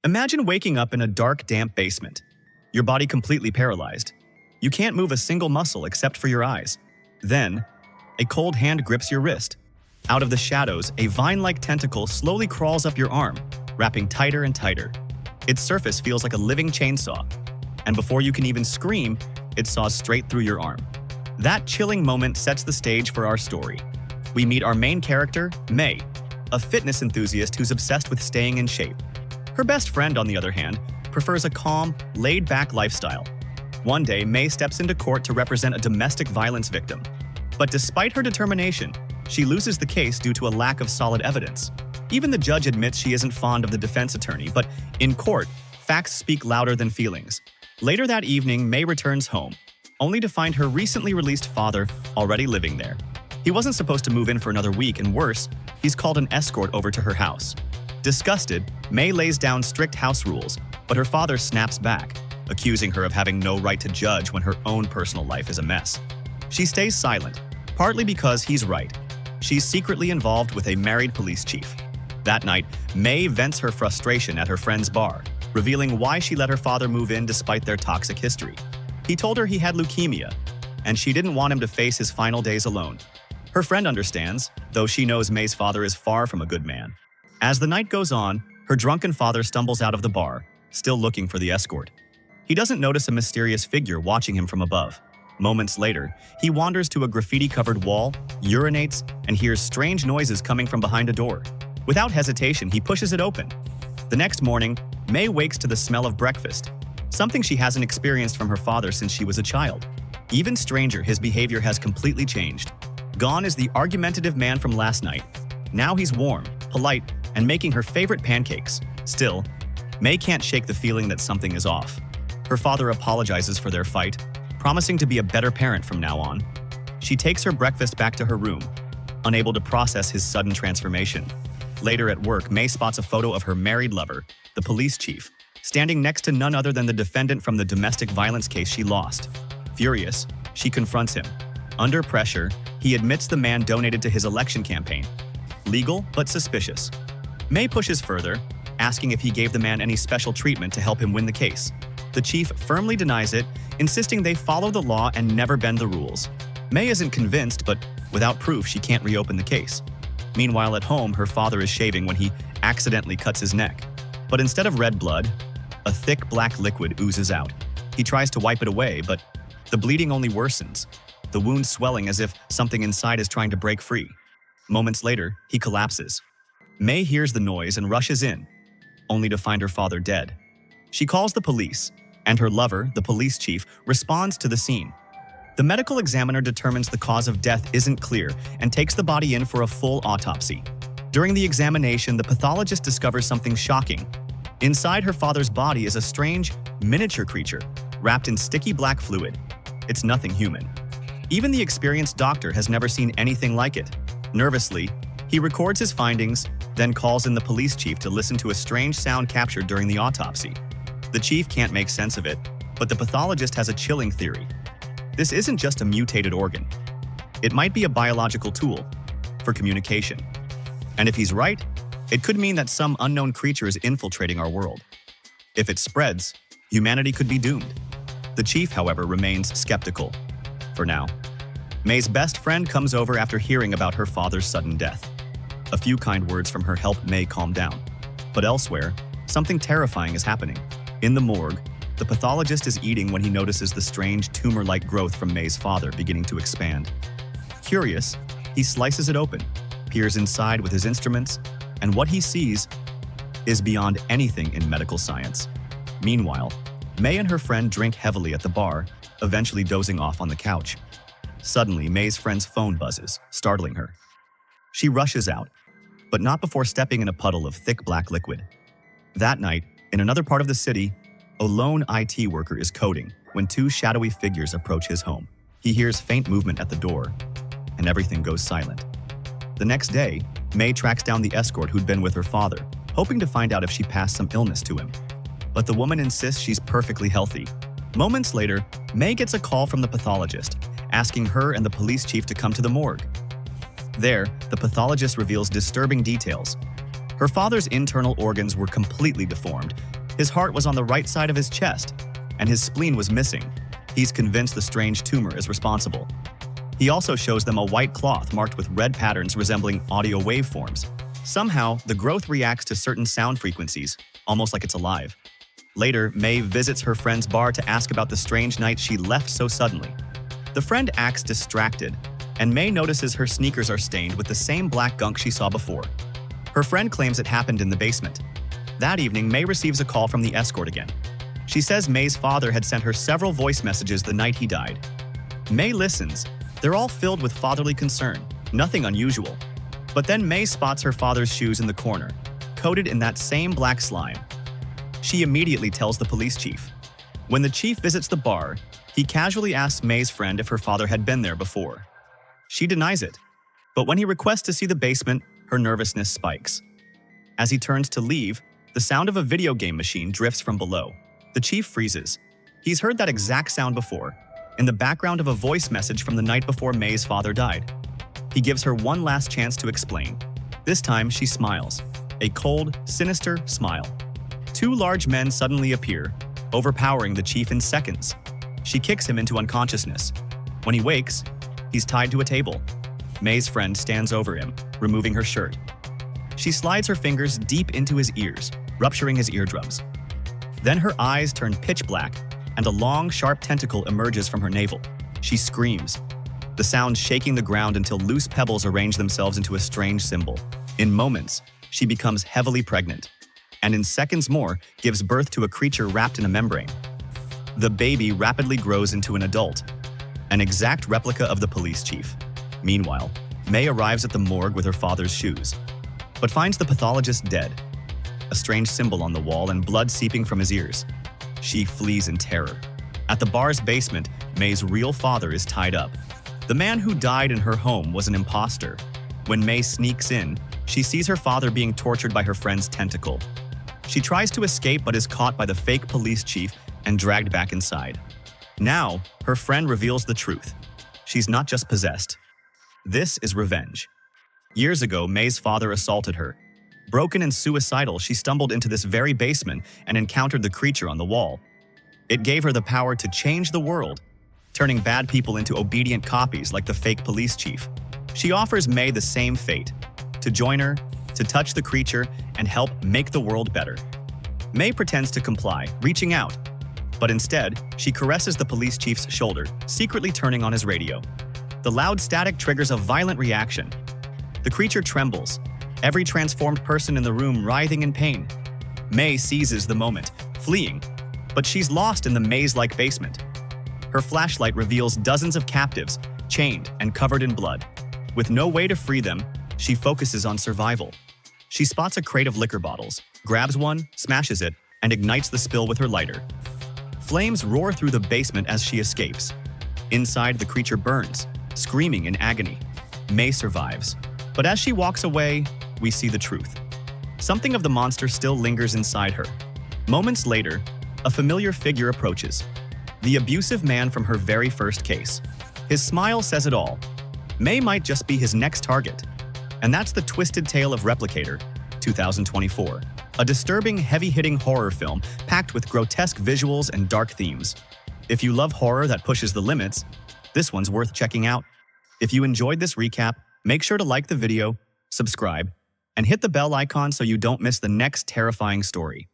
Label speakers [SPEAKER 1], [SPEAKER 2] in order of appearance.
[SPEAKER 1] Imagine waking up in a dark, damp basement. Your body completely paralyzed. You can't move a single muscle except for your eyes. Then, a cold hand grips your wrist. Out of the shadows, a vine-like tentacle slowly crawls up your arm, wrapping tighter and tighter. Its surface feels like a living chainsaw, and before you can even scream, it saws straight through your arm. That chilling moment sets the stage for our story. We meet our main character, May, a fitness enthusiast who's obsessed with staying in shape. Her best friend, on the other hand, prefers a calm, laid-back lifestyle. One day, May steps into court to represent a domestic violence victim. But despite her determination, she loses the case due to a lack of solid evidence. Even the judge admits she isn't fond of the defense attorney, but in court, facts speak louder than feelings. Later that evening, May returns home, only to find her recently released father already living there. He wasn't supposed to move in for another week, and worse, he's called an escort over to her house. Disgusted, May lays down strict house rules, but her father snaps back, accusing her of having no right to judge when her own personal life is a mess. She stays silent, partly because he's right. She's secretly involved with a married police chief. That night, May vents her frustration at her friend's bar, revealing why she let her father move in despite their toxic history. He told her he had leukemia, and she didn't want him to face his final days alone. Her friend understands, though she knows May's father is far from a good man. As the night goes on, her drunken father stumbles out of the bar, still looking for the escort. He doesn't notice a mysterious figure watching him from above. Moments later, he wanders to a graffiti-covered wall, urinates, and hears strange noises coming from behind a door. Without hesitation, he pushes it open. The next morning, May wakes to the smell of breakfast, something she hasn't experienced from her father since she was a child. Even stranger, his behavior has completely changed. Gone is the argumentative man from last night. Now he's warm, polite, and making her favorite pancakes. Still, May can't shake the feeling that something is off. Her father apologizes for their fight, promising to be a better parent from now on. She takes her breakfast back to her room, unable to process his sudden transformation. Later at work, May spots a photo of her married lover, the police chief, standing next to none other than the defendant from the domestic violence case she lost. Furious, she confronts him. Under pressure, he admits the man donated to his election campaign. Legal, but suspicious. May pushes further, asking if he gave the man any special treatment to help him win the case. The chief firmly denies it, insisting they follow the law and never bend the rules. May isn't convinced, but without proof, she can't reopen the case. Meanwhile, at home, her father is shaving when he accidentally cuts his neck. But instead of red blood, a thick black liquid oozes out. He tries to wipe it away, but the bleeding only worsens, the wound swelling as if something inside is trying to break free. Moments later, he collapses. May hears the noise and rushes in, only to find her father dead. She calls the police, and her lover, the police chief, responds to the scene. The medical examiner determines the cause of death isn't clear and takes the body in for a full autopsy. During the examination, the pathologist discovers something shocking. Inside her father's body is a strange, miniature creature, wrapped in sticky black fluid. It's nothing human. Even the experienced doctor has never seen anything like it. Nervously, he records his findings, then calls in the police chief to listen to a strange sound captured during the autopsy. The chief can't make sense of it, but the pathologist has a chilling theory. This isn't just a mutated organ. It might be a biological tool for communication. And if he's right, it could mean that some unknown creature is infiltrating our world. If it spreads, humanity could be doomed. The chief, however, remains skeptical. For now. May's best friend comes over after hearing about her father's sudden death. A few kind words from her help May calm down. But elsewhere, something terrifying is happening. In the morgue, the pathologist is eating when he notices the strange tumor-like growth from May's father beginning to expand. Curious, he slices it open, peers inside with his instruments, and what he sees is beyond anything in medical science. Meanwhile, May and her friend drink heavily at the bar, eventually dozing off on the couch. Suddenly, May's friend's phone buzzes, startling her. She rushes out, but not before stepping in a puddle of thick black liquid. That night, in another part of the city, a lone IT worker is coding when two shadowy figures approach his home. He hears faint movement at the door, and everything goes silent. The next day, May tracks down the escort who'd been with her father, hoping to find out if she passed some illness to him. But the woman insists she's perfectly healthy. Moments later, May gets a call from the pathologist, asking her and the police chief to come to the morgue. There, the pathologist reveals disturbing details. Her father's internal organs were completely deformed, His heart was on the right side of his chest, and his spleen was missing. He's convinced the strange tumor is responsible. He also shows them a white cloth marked with red patterns resembling audio waveforms. Somehow, the growth reacts to certain sound frequencies, almost like it's alive. Later, May visits her friend's bar to ask about the strange night she left so suddenly. The friend acts distracted, and May notices her sneakers are stained with the same black gunk she saw before. Her friend claims it happened in the basement. That evening, May receives a call from the escort again. She says May's father had sent her several voice messages the night he died. May listens. They're all filled with fatherly concern, nothing unusual. But then May spots her father's shoes in the corner, coated in that same black slime. She immediately tells the police chief. When the chief visits the bar, he casually asks May's friend if her father had been there before. She denies it, but when he requests to see the basement, her nervousness spikes. As he turns to leave, the sound of a video game machine drifts from below. The chief freezes. He's heard that exact sound before, in the background of a voice message from the night before May's father died. He gives her one last chance to explain. This time, she smiles. A cold, sinister smile. Two large men suddenly appear, overpowering the chief in seconds. She kicks him into unconsciousness. When he wakes, he's tied to a table. May's friend stands over him, removing her shirt. She slides her fingers deep into his ears, rupturing his eardrums. Then her eyes turn pitch black, and a long, sharp tentacle emerges from her navel. She screams, the sound shaking the ground until loose pebbles arrange themselves into a strange symbol. In moments, she becomes heavily pregnant, and in seconds more, gives birth to a creature wrapped in a membrane. The baby rapidly grows into an adult, an exact replica of the police chief. Meanwhile, May arrives at the morgue with her father's shoes, but finds the pathologist dead, a strange symbol on the wall and blood seeping from his ears. She flees in terror. At the bar's basement, May's real father is tied up. The man who died in her home was an imposter. When May sneaks in, she sees her father being tortured by her friend's tentacle. She tries to escape but is caught by the fake police chief and dragged back inside. Now, her friend reveals the truth. She's not just possessed. This is revenge. Years ago, May's father assaulted her. Broken and suicidal, she stumbled into this very basement and encountered the creature on the wall. It gave her the power to change the world, turning bad people into obedient copies like the fake police chief. She offers May the same fate, to join her, to touch the creature, and help make the world better. May pretends to comply, reaching out, but instead, she caresses the police chief's shoulder, secretly turning on his radio. The loud static triggers a violent reaction. The creature trembles, every transformed person in the room writhing in pain. May seizes the moment, fleeing, but she's lost in the maze-like basement. Her flashlight reveals dozens of captives, chained and covered in blood. With no way to free them, she focuses on survival. She spots a crate of liquor bottles, grabs one, smashes it, and ignites the spill with her lighter. Flames roar through the basement as she escapes. Inside, the creature burns, screaming in agony. May survives, but as she walks away, we see the truth. Something of the monster still lingers inside her. Moments later, a familiar figure approaches. The abusive man from her very first case. His smile says it all. May might just be his next target. And that's the twisted tale of Replicator, 2024. A disturbing, heavy-hitting horror film packed with grotesque visuals and dark themes. If you love horror that pushes the limits, this one's worth checking out. If you enjoyed this recap, make sure to like the video, subscribe, and hit the bell icon so you don't miss the next terrifying story.